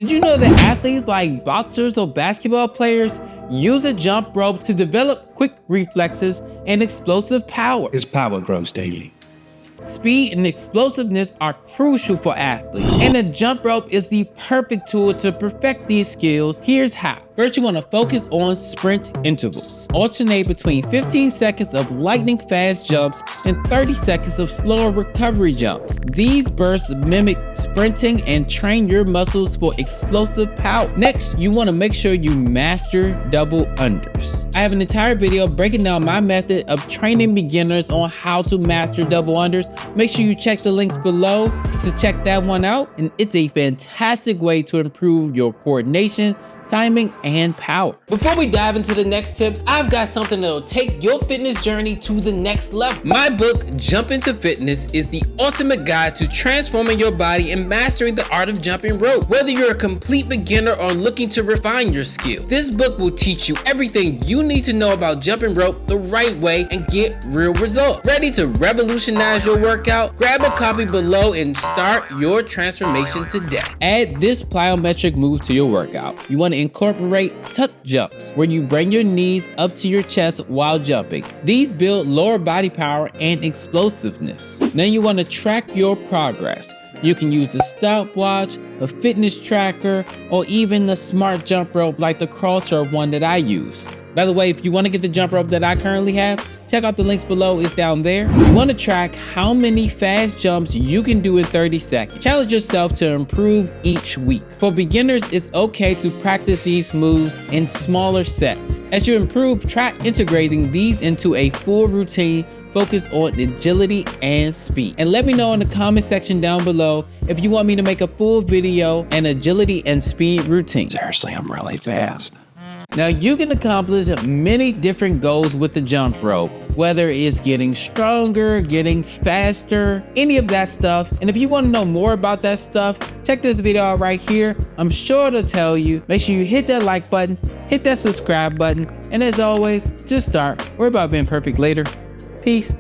Did you know that athletes like boxers or basketball players use a jump rope to develop quick reflexes and explosive power? His power grows daily. Speed and explosiveness are crucial for athletes, and a jump rope is the perfect tool to perfect these skills. Here's how. First, you want to focus on sprint intervals. Alternate between 15 seconds of lightning fast jumps and 30 seconds of slower recovery jumps. These bursts mimic sprinting and train your muscles for explosive power. Next, you want to make sure you master double unders. I have an entire video breaking down my method of training beginners on how to master double unders. Make sure you check the links below to check that one out, and it's a fantastic way to improve your coordination, timing, and power. Before we dive into the next tip, I've got something that'll take your fitness journey to the next level. My book, Jump Into Fitness, is the ultimate guide to transforming your body and mastering the art of jumping rope. Whether you're a complete beginner or looking to refine your skill, this book will teach you everything you need to know about jumping rope the right way and get real results. Ready to revolutionize your workout? Grab a copy below and start your transformation today. Add this plyometric move to your workout. You want to incorporate tuck jumps, where you bring your knees up to your chest while jumping. These build lower body power and explosiveness. Now you want to track your progress. You can use a stopwatch, a fitness tracker, or even a smart jump rope like the Crosshair one that I use. By the way, if you want to get the jump rope that I currently have, check out the links below, it's down there. You want to track how many fast jumps you can do in 30 seconds. Challenge yourself to improve each week. For beginners, it's okay to practice these moves in smaller sets. As you improve, try integrating these into a full routine focused on agility and speed. And let me know in the comment section down below if you want me to make a full video and agility and speed routine. Seriously, I'm really fast. Now you can accomplish many different goals with the jump rope, whether it's getting stronger, getting faster, any of that stuff. And if you want to know more about that stuff, check this video out right here. I'm sure to tell you. Make sure you hit that like button, hit that subscribe button, and as always, just start. Worry about being perfect later. Peace.